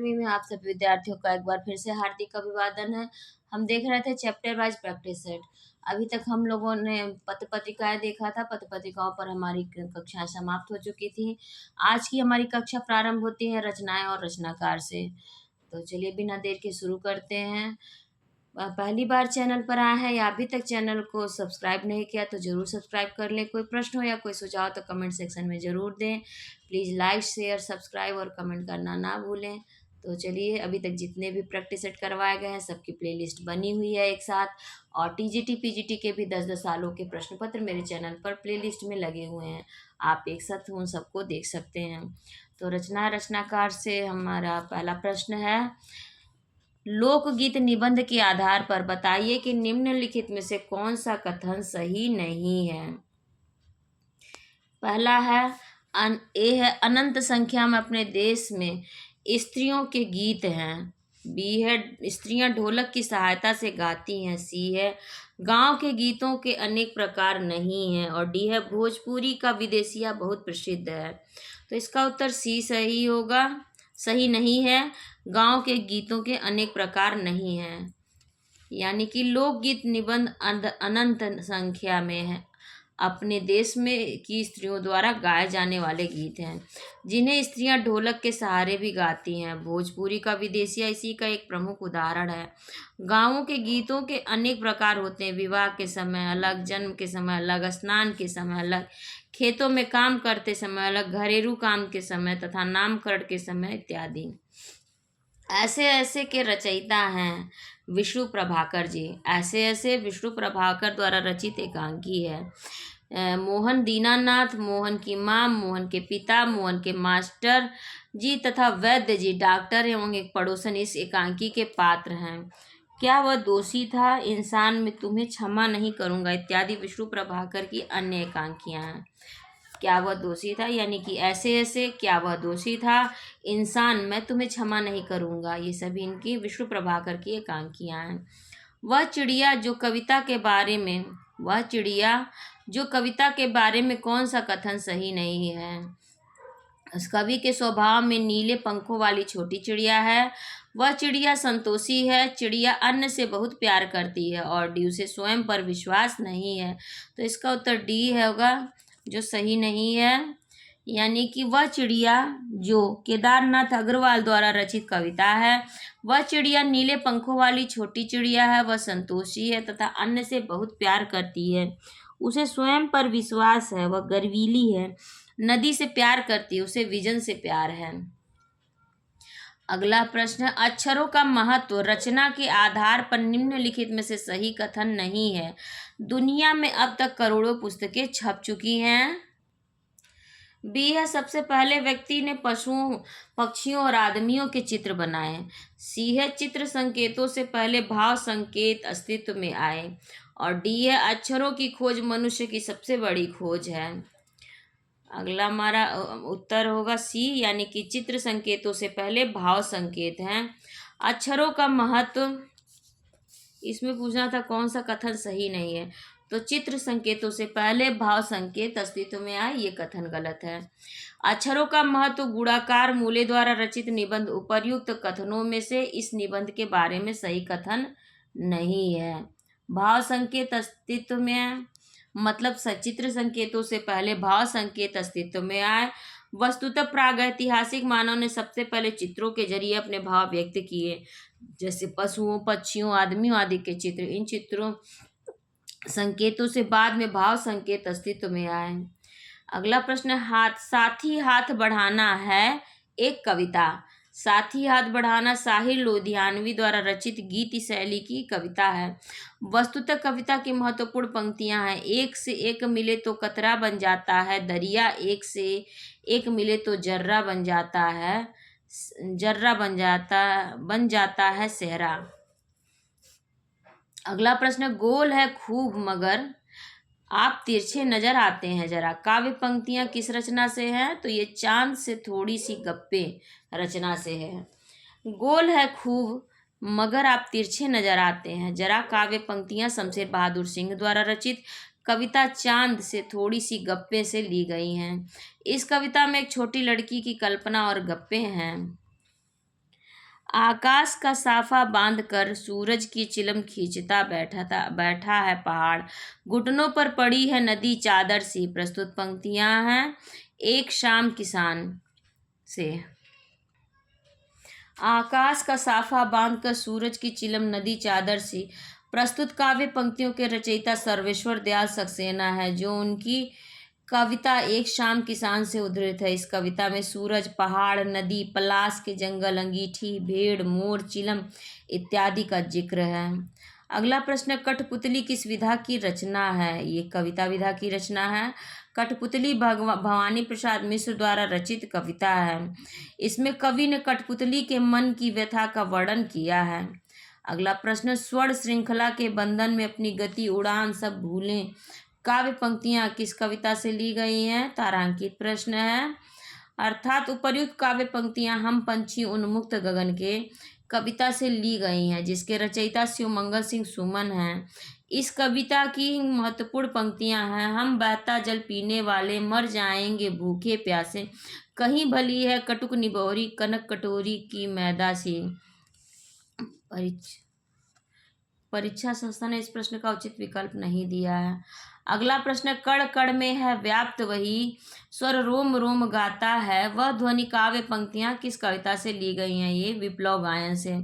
8वीं में आप सभी विद्यार्थियों का एक बार फिर से हार्दिक अभिवादन है। हम देख रहे थे चैप्टर वाइज प्रैक्टिस सेट। अभी तक हम लोगों ने पत्र पत्रिकाएं देखा था। पत्र पत्रिकाओं पर हमारी कक्षाएं समाप्त हो चुकी थी। आज की हमारी कक्षा प्रारंभ होती है रचनाएं और रचनाकार से। तो चलिए बिना देर के शुरू करते हैं। पहली बार चैनल पर आए हैं या अभी तक चैनल को सब्सक्राइब नहीं किया तो ज़रूर सब्सक्राइब कर लें। कोई प्रश्न हो या कोई सुझाव तो कमेंट सेक्शन में ज़रूर दें। प्लीज़ लाइक शेयर सब्सक्राइब और कमेंट करना ना भूलें। तो चलिए, अभी तक जितने भी प्रैक्टिस सेट करवाए गए हैं सबकी प्लेलिस्ट बनी हुई है एक साथ, और टीजीटी पीजीटी के भी 10-10 सालों के प्रश्न पत्र मेरे चैनल पर प्लेलिस्ट में लगे हुए हैं। आप एक साथ उन सबको देख सकते हैं। तो रचनाकार से हमारा पहला प्रश्न है, लोकगीत निबंध के आधार पर बताइए कि निम्नलिखित में से कौन सा कथन सही नहीं है। पहला है ए है, अनंत संख्या में अपने देश में स्त्रियों के गीत हैं। बी है, स्त्रियां ढोलक की सहायता से गाती हैं। सी है, गांव के गीतों के अनेक प्रकार नहीं हैं। और डी है, भोजपुरी का विदेशिया बहुत प्रसिद्ध है। तो इसका उत्तर सी सही होगा, सही नहीं है। गांव के गीतों के अनेक प्रकार नहीं हैं, यानी कि लोकगीत निबंध अनंत संख्या में है अपने देश में की स्त्रियों द्वारा गाए जाने वाले गीत हैं, जिन्हें स्त्रियां ढोलक के सहारे भी गाती हैं। भोजपुरी का विदेशिया इसी का एक प्रमुख उदाहरण है। गाँवों के गीतों के अनेक प्रकार होते हैं। विवाह के समय अलग, जन्म के समय अलग, स्नान के समय अलग, खेतों में काम करते समय अलग, घरेलू काम के समय तथा नामकरण के समय इत्यादि। ऐसे ऐसे के रचयिता हैं विष्णु प्रभाकर जी। ऐसे ऐसे विष्णु प्रभाकर द्वारा रचित एकांकी है। मोहन दीनानाथ, मोहन की माँ, मोहन के पिता, मोहन के मास्टर जी तथा वैद्य जी डॉक्टर एवं एक पड़ोसन इस एकांकी के पात्र हैं। क्या वह दोषी था, इंसान में तुम्हें क्षमा नहीं करूँगा इत्यादि विष्णु प्रभाकर की अन्य एकांकियाँ हैं। क्या वह दोषी था, यानी कि ऐसे ऐसे, क्या वह दोषी था, इंसान, मैं तुम्हें क्षमा नहीं करूँगा, ये सभी इनकी विष्णु प्रभाकर की एकांकियाँ हैं। वह चिड़िया जो कविता के बारे में कौन सा कथन सही नहीं है। उस कवि के स्वभाव में नीले पंखों वाली छोटी चिड़िया है। वह चिड़िया संतोषी है। चिड़िया अन्न से बहुत प्यार करती है। और डी, उसे स्वयं पर विश्वास नहीं है। तो इसका उत्तर डी होगा, जो सही नहीं है। यानी कि वह चिड़िया जो केदारनाथ अग्रवाल द्वारा रचित कविता है। वह चिड़िया नीले पंखों वाली छोटी चिड़िया है। वह संतोषी है तथा अन्न से बहुत प्यार करती है। उसे स्वयं पर विश्वास है। वह गर्वीली है, नदी से प्यार करती है, उसे विजन से प्यार है। अगला प्रश्न, अक्षरों का महत्व रचना के आधार पर निम्नलिखित में से सही कथन नहीं है। दुनिया में अब तक करोड़ों पुस्तकें छप चुकी हैं। बी है, सबसे पहले व्यक्ति ने पशुओं, पक्षियों और आदमियों के चित्र बनाए। सी है, चित्र संकेतों से पहले भाव संकेत अस्तित्व में आए। और डी है, अक्षरों की खोज मनुष्य की सबसे बड़ी खोज है। अगला हमारा उत्तर होगा सी, यानी कि चित्र संकेतों से पहले भाव संकेत हैं। अक्षरों का महत्व, इसमें पूछना था कौन सा कथन सही नहीं है। तो चित्र संकेतों से पहले भाव संकेत अस्तित्व में आए, ये कथन गलत है। अक्षरों का महत्व गुणाकार मूल्य द्वारा रचित निबंध उपर्युक्त कथनों में से इस निबंध के बारे में सही कथन नहीं है। भाव संकेत अस्तित्व में है, मतलब सचित्र संकेतों से पहले भाव संकेत अस्तित्व में आए। वस्तुतः प्रागैतिहासिक मानव ने सबसे पहले चित्रों के जरिए अपने भाव व्यक्त किए, जैसे पशुओं, पक्षियों, आदमियों आदि के चित्र। इन चित्रों संकेतों से बाद में भाव संकेत अस्तित्व में आए। अगला प्रश्न, साथी हाथ बढ़ाना है एक कविता। साथी हाथ बढ़ाना साहिर लोधियानवी द्वारा रचित गीत शैली की कविता है। वस्तुतः कविता की महत्वपूर्ण पंक्तियां हैं, एक से एक मिले तो कतरा बन जाता है दरिया, एक से एक मिले तो जर्रा बन जाता है, बन जाता है सेहरा। अगला प्रश्न, गोल है खूब मगर आप तिरछे नजर आते हैं जरा। काव्य पंक्तियां किस रचना से हैं, तो ये चांद से थोड़ी सी गप्पे रचना से है। गोल है खूब मगर आप तिरछे नजर आते हैं जरा काव्य पंक्तियां शमशेर बहादुर सिंह द्वारा रचित कविता चांद से थोड़ी सी गप्पे से ली गई हैं। इस कविता में एक छोटी लड़की की कल्पना और गप्पे हैं। आकाश का साफा बांध कर सूरज की चिलम खींचता बैठा है पहाड़, घुटनों पर पड़ी है नदी चादर सी। प्रस्तुत पंक्तियां हैं एक शाम किसान से। आकाश का साफा बांध कर सूरज की चिलम नदी चादर सी। प्रस्तुत काव्य पंक्तियों के रचयिता सर्वेश्वर दयाल सक्सेना है, जो उनकी कविता एक शाम किसान से उद्धृत है। इस कविता में सूरज, पहाड़, नदी, पलाश के जंगल, अंगीठी, भेड़, मोर, चिलम इत्यादि का जिक्र है। अगला प्रश्न, कठपुतली किस विधा की रचना है? ये कविता विधा की रचना है। कठपुतली भवानी प्रसाद मिश्र द्वारा रचित कविता है। इसमें कवि ने कठपुतली के मन की व्यथा का वर्णन किया है। अगला प्रश्न, स्वर्ण श्रृंखला के बंधन में अपनी गति उड़ान सब भूलें काव्य पंक्तियां किस कविता से ली गई हैं? तारांकित प्रश्न है। अर्थात उपर्युक्त काव्य पंक्तियां हम पंछी उन्मुक्त गगन के कविता से ली गई हैं, जिसके रचयिता शिवमंगल सिंह सुमन हैं। इस कविता की महत्वपूर्ण पंक्तियां हैं, हम बहता जल पीने वाले मर जाएंगे भूखे प्यासे, कहीं भली है कटुक निबोरी कनक कटोरी की मैदा सी। परीक्षा संस्था ने इस प्रश्न का उचित विकल्प नहीं दिया है। अगला प्रश्न, कण कण में है व्याप्त वही स्वर रोम रोम गाता है, वह ध्वनि काव्य पंक्तियां किस कविता से ली गई हैं? ये विप्लव गायन से।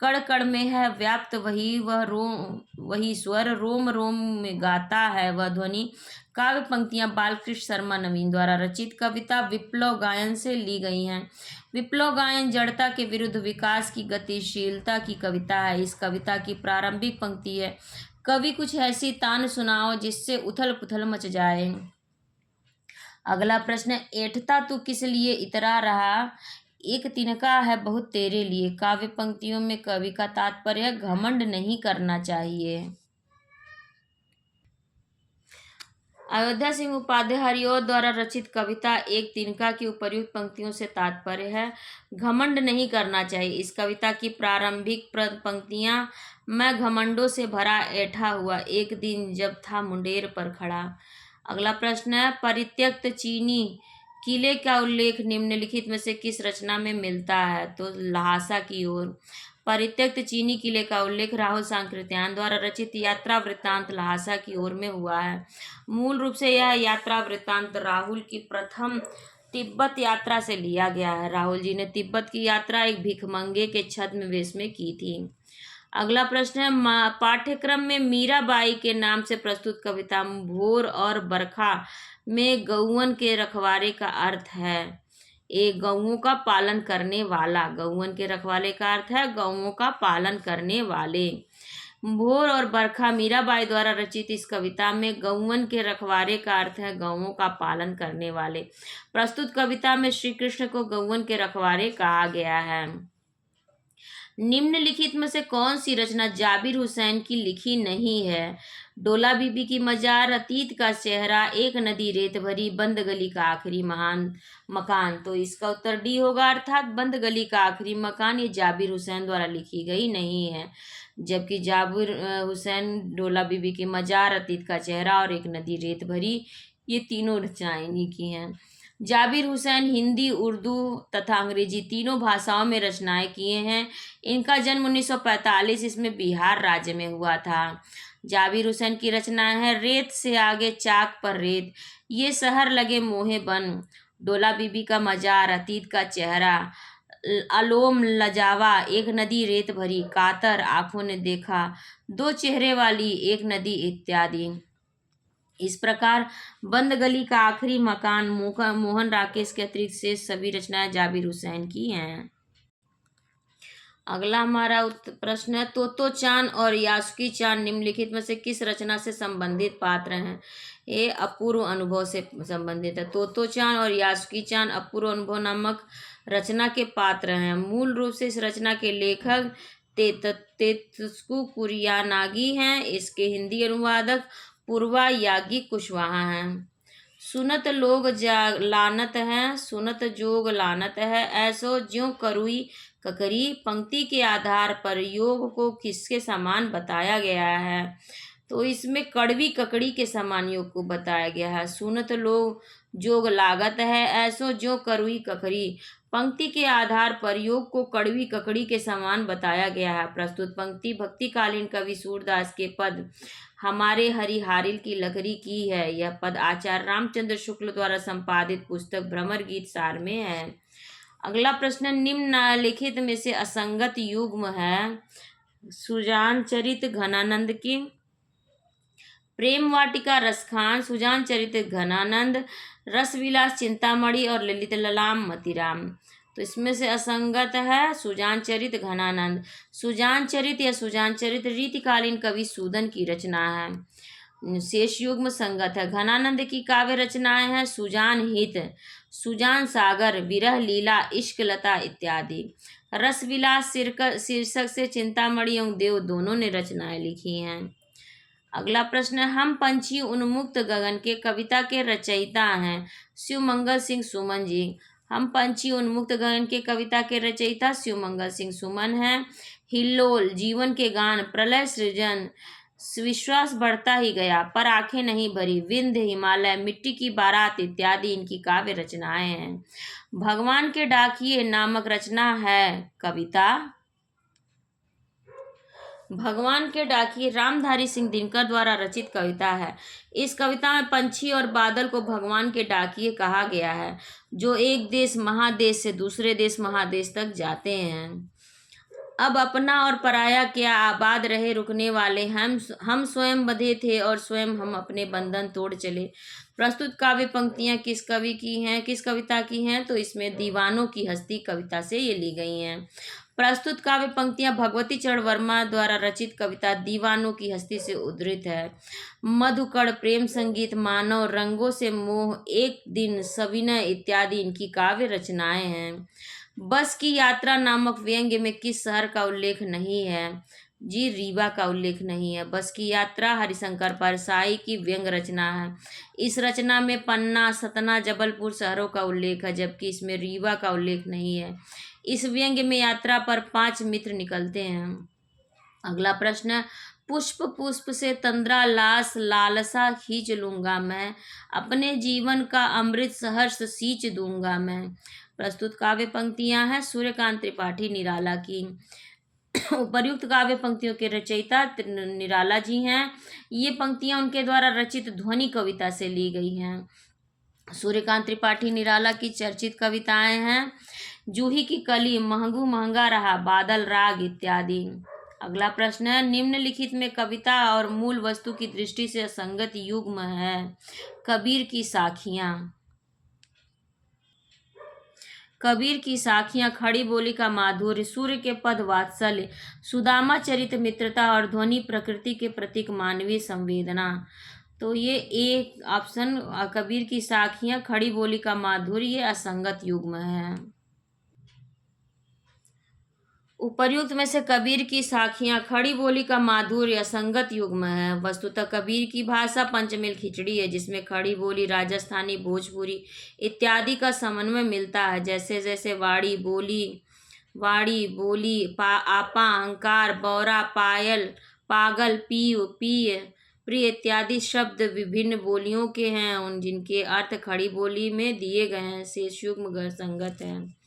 कण कण में है व्याप्त वही स्वर रोम रोम में गाता है, वह ध्वनि काव्य पंक्तियां बालकृष्ण शर्मा नवीन द्वारा रचित कविता विप्लव गायन से ली गई हैं। विप्लव गायन जड़ता के विरुद्ध विकास की गतिशीलता की कविता है। इस कविता की प्रारंभिक पंक्ति है, कवि कुछ ऐसी तान सुनाओ जिससे उथल पुथल मच जाए। अगला प्रश्न, ऐठता तू किस लिए इतरा रहा, एक तिनका है बहुत तेरे लिए। काव्य पंक्तियों में कवि का तात्पर्य घमंड नहीं करना चाहिए। अयोध्या सिंह उपाध्याय हरिऔध द्वारा रचित कविता एक तिनका की उपर्युक्त पंक्तियों से तात्पर्य है घमंड नहीं करना चाहिए। इस कविता की प्रारंभिक पंक्तियां, मैं घमंडों से भरा ऐठा हुआ एक दिन जब था मुंडेर पर खड़ा। अगला प्रश्न है, परित्यक्त चीनी किले का उल्लेख निम्नलिखित में से किस रचना में मिलता है? तो ल्हासा की ओर। परित्यक्त चीनी किले का उल्लेख राहुल सांकृत्यायन द्वारा रचित यात्रा वृत्तांत ल्हासा की ओर में हुआ है। मूल रूप से यह यात्रा वृत्तांत राहुल की प्रथम तिब्बत यात्रा से लिया गया है। राहुल जी ने तिब्बत की यात्रा एक भिखमंगे के छद्म वेश में की थी। अगला प्रश्न है, पाठ्यक्रम में मीराबाई के नाम से प्रस्तुत कविता भोर और बरखा में गौवन के रखवारे का अर्थ है? एक गौओं का पालन करने वाला। गौवन के रखवाले का अर्थ है गौओं का पालन करने वाले। भोर और बरखा मीराबाई द्वारा रचित इस कविता में गौवन के रखवारे का अर्थ है गौओं का पालन करने वाले। प्रस्तुत कविता में श्री कृष्ण को गौवन के रखवारे कहा गया है। निम्नलिखित में से कौन सी रचना जाबिर हुसैन की लिखी नहीं है? डोला बीबी की मजार, अतीत का चेहरा, एक नदी रेत भरी, बंद गली का आखिरी महान मकान। तो इसका उत्तर डी होगा, अर्थात बंद गली का आखिरी मकान ये जाबिर हुसैन द्वारा लिखी गई नहीं है। जबकि जाबिर हुसैन डोला बीबी की मजार, अतीत का चेहरा और एक नदी रेत भरी ये तीनों रचनाएं इन्हीं की हैं। जाबिर हुसैन हिंदी, उर्दू तथा अंग्रेजी तीनों भाषाओं में रचनाएं किए हैं। इनका जन्म 1945 इसमें बिहार राज्य में हुआ था। जाबिर हुसैन की रचनाएं हैं, रेत से आगे चाक पर रेत, ये शहर लगे मोहे बन, डोला बीबी का मजार, अतीत का चेहरा, अलोम लजावा, एक नदी रेत भरी, कातर, आंखों ने देखा, दो चेहरे वाली एक नदी इत्यादि। इस प्रकार बंद गली का आखिरी मकान, मोहन राकेश के अतिरिक्त शेष सभी रचनाएं जाबिर हुसैन की हैं। अगला हमारा प्रश्न है, तोतो चान और यासुकी चान निम्नलिखित में से किस रचना से संबंधित पात्र हैं? ये अपूर्व अनुभव से संबंधित है। तोतो चान और यासुकी चान अपूर्व अनुभव नामक रचना के पात्र हैं। मूल रूप से इस रचना के लेखक तेतस्कु कुरियानागी हैं। इसके हिंदी अनुवादक पूर्वा यागी कुशवाहा हैं। सुनत लोग लानत है, सुनत जोग लानत है, ऐसो ज्यों करुई ककरी। पंक्ति के आधार पर योग को किसके समान बताया गया है? तो इसमें कड़वी ककड़ी के समान योग को बताया गया है। सुनत लोग जोग लागत है, ऐसो ज्यों करुई ककरी। पंक्ति के आधार पर योग को कड़वी ककड़ी के समान बताया गया है। प्रस्तुत पंक्ति भक्तिकालीन कवि सूरदास के पद हमारे हरिहारिल की लकड़ी की है। यह पद आचार्य रामचंद्र शुक्ल द्वारा संपादित पुस्तक भ्रमर गीत सार में है। अगला प्रश्न, निम्नलिखित में से असंगत युग्म है। सुजान चरित घनानंद की, प्रेम वाटिका रसखान, सुजान चरित घनानंद, रसविलास चिंतामणि और ललित ललाम मतीराम। तो इसमें से असंगत है सुजान चरित घनानंद। सुजान चरित या सुजान चरित रीतिकालीन कवि सूदन की रचना है। शेष युग्म संगत है। घनानंद की काव्य रचनाएं हैं सुजान हित, सुजान सागर, विरह लीला, इश्क लता इत्यादि। रसविलास शीर्षक से चिंतामणि एवं देव दोनों ने रचनाएं लिखी हैं। अगला प्रश्न, हम पंछी उन्मुक्त गगन के कविता के रचयिता हैं शिवमंगल सिंह सुमन जी। हम पंछी उन्मुक्त गगन के कविता के रचयिता शिवमंगल सिंह सुमन हैं। हिल्लोल, जीवन के गान, प्रलय सृजन, विश्वास बढ़ता ही गया, पर आंखें नहीं भरी, विंध्य, हिमालय, मिट्टी की बारात इत्यादि इनकी काव्य रचनाएं हैं। भगवान के डाकिये नामक रचना है कविता। भगवान के डाकिये रामधारी सिंह दिनकर द्वारा रचित कविता है। इस कविता में पंछी और बादल को भगवान के डाकिये कहा गया है, जो एक देश महादेश से दूसरे देश महादेश तक जाते हैं। अब अपना और पराया क्या, आबाद रहे रुकने वाले, हम स्वयं बंधे थे और स्वयं हम अपने बंधन तोड़ चले। प्रस्तुत काव्य पंक्तियां किस कवि की हैं, किस कविता की हैं? तो इसमें दीवानों की हस्ती कविता से ये ली गई हैं। प्रस्तुत काव्य पंक्तियां भगवती चरण वर्मा द्वारा रचित कविता दीवानों की हस्ती से उद्धृत है। मधुकड़, प्रेम संगीत, मानव, रंगों से मोह, एक दिन, सविनय इत्यादि इनकी काव्य रचनाएं हैं। बस की यात्रा नामक व्यंग्य में किस शहर का उल्लेख नहीं है? जी, रीवा का उल्लेख नहीं है। बस की यात्रा हरिशंकर परसाई की व्यंग्य रचना है। इस रचना में पन्ना, सतना, जबलपुर शहरों का उल्लेख है, जबकि इसमें रीवा का उल्लेख नहीं है। इस व्यंग्य में यात्रा पर 5 मित्र निकलते हैं। अगला प्रश्न, पुष्प पुष्प से तंद्रा लास लालसा खींच लूंगा मैं, अपने जीवन का अमृत सहर्ष सींच दूंगा मैं। प्रस्तुत काव्य पंक्तियां हैं सूर्यकांत त्रिपाठी निराला की। उपर्युक्त काव्य पंक्तियों के रचयिता निराला जी हैं। ये पंक्तियां उनके द्वारा रचित ध्वनि कविता से ली गई हैं। सूर्यकांत त्रिपाठी निराला की चर्चित कविताएं हैं जूही की कली, महंगू महंगा रहा, बादल राग इत्यादि। अगला प्रश्न है, निम्नलिखित में कविता और मूल वस्तु की दृष्टि से असंगत युग्म है। कबीर की साखियां। कबीर की साखियां, खड़ी बोली का माधुर्य, सूर्य के पद वात्सल्य, सुदामा चरित मित्रता और ध्वनि प्रकृति के प्रतीक मानवीय संवेदना। तो ये एक ऑप्शन कबीर की साखियां, खड़ी बोली का माधुर्य, ये असंगत युग्म है। उपर्युक्त में से कबीर की साखियां, खड़ी बोली का माधुर्य असंगत युग्म है। वस्तुतः कबीर की भाषा पंचमेल खिचड़ी है, जिसमें खड़ी बोली, राजस्थानी, भोजपुरी इत्यादि का समन्वय मिलता है। जैसे जैसे वाड़ी बोली, आपा, अहंकार, बौरा, पायल, पागल, पीव, पीय, प्रिय इत्यादि शब्द विभिन्न बोलियों के हैं, उन जिनके अर्थ खड़ी बोली में दिए गए हैं। शेष युग्म संगत है।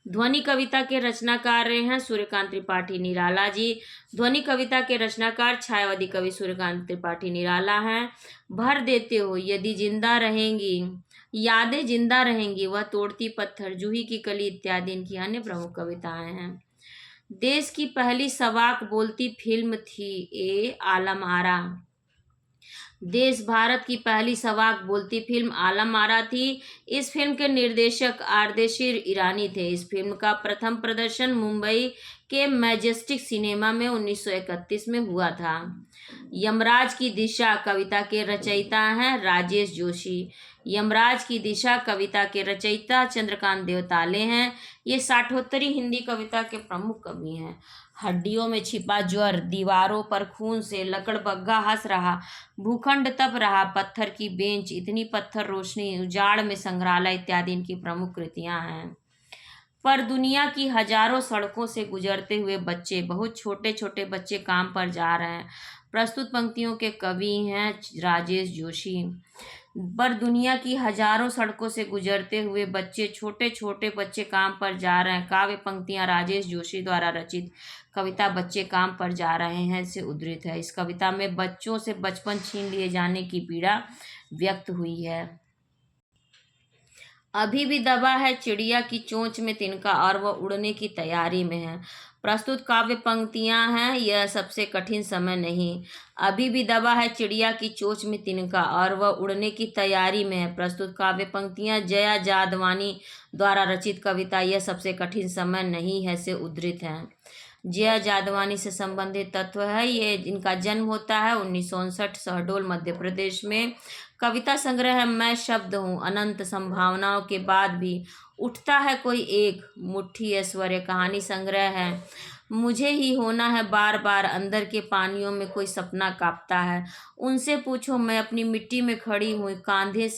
ध्वनि कविता के रचनाकार हैं सूर्यकांत त्रिपाठी निराला जी। ध्वनि कविता के रचनाकार छायावादी कवि सूर्यकांत त्रिपाठी निराला हैं। भर देते हो यदि जिंदा रहेंगी, यादें जिंदा रहेंगी, वह तोड़ती पत्थर, जूही की कली इत्यादि इनकी अन्य प्रमुख कविताएं हैं। देश की पहली सवाक बोलती फिल्म थी ए आलम आरा। देश भारत की पहली सवाक बोलती फिल्म आलम आरा थी। इस फिल्म के निर्देशक आर्देशिर ईरानी थे। इस फिल्म का प्रथम प्रदर्शन मुंबई के मैजेस्टिक सिनेमा में 1931 में हुआ था। यमराज की दिशा कविता के रचयिता हैं राजेश जोशी। यमराज की दिशा कविता के रचयिता चंद्रकांत देवताले हैं। ये साठोत्तरी हिंदी कविता के प्रमुख कवि हैं। हड्डियों में छिपा ज्वर, दीवारों पर खून से लकड़बग्घा हंस रहा, भूखंड तप रहा, पत्थर की बेंच, इतनी पत्थर रोशनी, उजाड़ में संग्रहालय इत्यादि इनकी प्रमुख कृतियां हैं। पर दुनिया की हजारों सड़कों से गुजरते हुए बच्चे, बहुत छोटे छोटे बच्चे काम पर जा रहे हैं। प्रस्तुत पंक्तियों के कवि हैं राजेश जोशी। पर दुनिया की हजारों सड़कों से गुजरते हुए बच्चे, छोटे छोटे बच्चे काम पर जा रहे हैं। काव्य पंक्तियां राजेश जोशी द्वारा रचित कविता बच्चे काम पर जा रहे हैं से उद्धृत है। इस कविता में बच्चों से बचपन छीन लिए जाने की पीड़ा व्यक्त हुई है। अभी भी दबा है चिड़िया की चोंच में तिनका और वह उड़ने की तैयारी में है। प्रस्तुत काव्य पंक्तियां हैं यह सबसे कठिन समय नहीं। अभी भी दबा है चिड़िया की चोंच में तिनका और वह उड़ने की तैयारी में है। प्रस्तुत काव्य पंक्तियां जया जादवानी द्वारा रचित कविता यह सबसे कठिन समय नहीं है से उद्धृत हैं। जया जादवानी से संबंधित तत्व है, ये इनका जन्म होता है 1959 शहडोल मध्य प्रदेश में। कविता संग्रह है मैं शब्द हूँ, अनंत संभावनाओं के बाद भी उठता है कोई एक, मुट्ठी ऐश्वर्य कहानी संग्रह है मुझे ही होना है बार बार, अंदर के पानियों में कोई सपना कांपता है, उनसे पूछो मैं अपनी मिट्टी में खड़ी हूँ, कांधे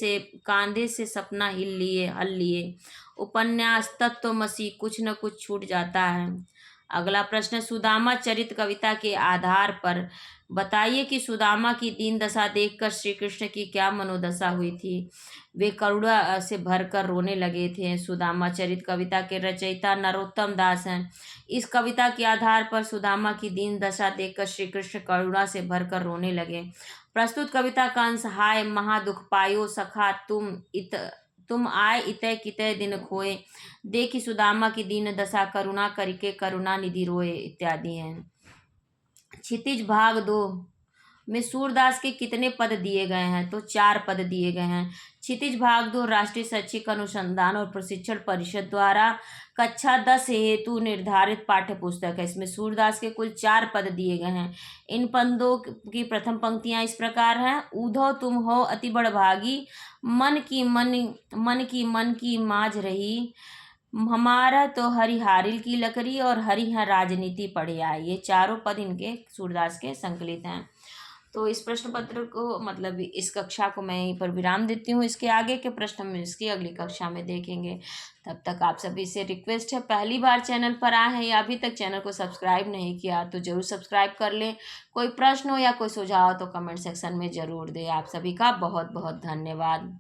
से सपना हल लिए। उपन्यास तत्वमसी कुछ न कुछ छूट जाता है। अगला प्रश्न, सुदामा चरित कविता के आधार पर बताइए कि सुदामा की दीन दशा देखकर श्री कृष्ण की क्या मनोदशा हुई थी। वे करुणा से भरकर रोने लगे थे। सुदामा चरित कविता के रचयिता नरोत्तम दास हैं। इस कविता के आधार पर सुदामा की दीन दशा देखकर श्री कृष्ण करुणा से भरकर रोने लगे। प्रस्तुत कविता का अंश हाय महा दुख पायो सखा तुम आए इतय कितय दिन खोए, देखी सुदामा की दीन दशा करुणा करके करुणा निधि रोए इत्यादि हैं। क्षितिज भाग 2 में सूरदास के कितने पद दिए गए हैं, तो 4 पद दिए गए हैं। क्षितिज भाग 2 राष्ट्रीय शैक्षिक अनुसंधान और प्रशिक्षण परिषद द्वारा कक्षा 10 हेतु निर्धारित पाठ्य पुस्तक है। इसमें सूरदास के कुल 4 पद दिए गए हैं। इन पदों की प्रथम पंक्तियां इस प्रकार हैं। ऊधो तुम हो अति बड़भागी, मन की माज रही, हमारा तो हरिहारिल की लकड़ी और हरिहर राजनीति पढ़े आए। ये चारों पद इनके सूरदास के संकलित हैं। तो इस प्रश्न पत्र को मतलब इस कक्षा को मैं यहीं पर विराम देती हूँ। इसके आगे के प्रश्न हम इसकी अगली कक्षा में देखेंगे। तब तक आप सभी से रिक्वेस्ट है, पहली बार चैनल पर आए हैं या अभी तक चैनल को सब्सक्राइब नहीं किया तो ज़रूर सब्सक्राइब कर लें। कोई प्रश्न हो या कोई सुझाव तो कमेंट सेक्शन में ज़रूर दें। आप सभी का बहुत बहुत धन्यवाद।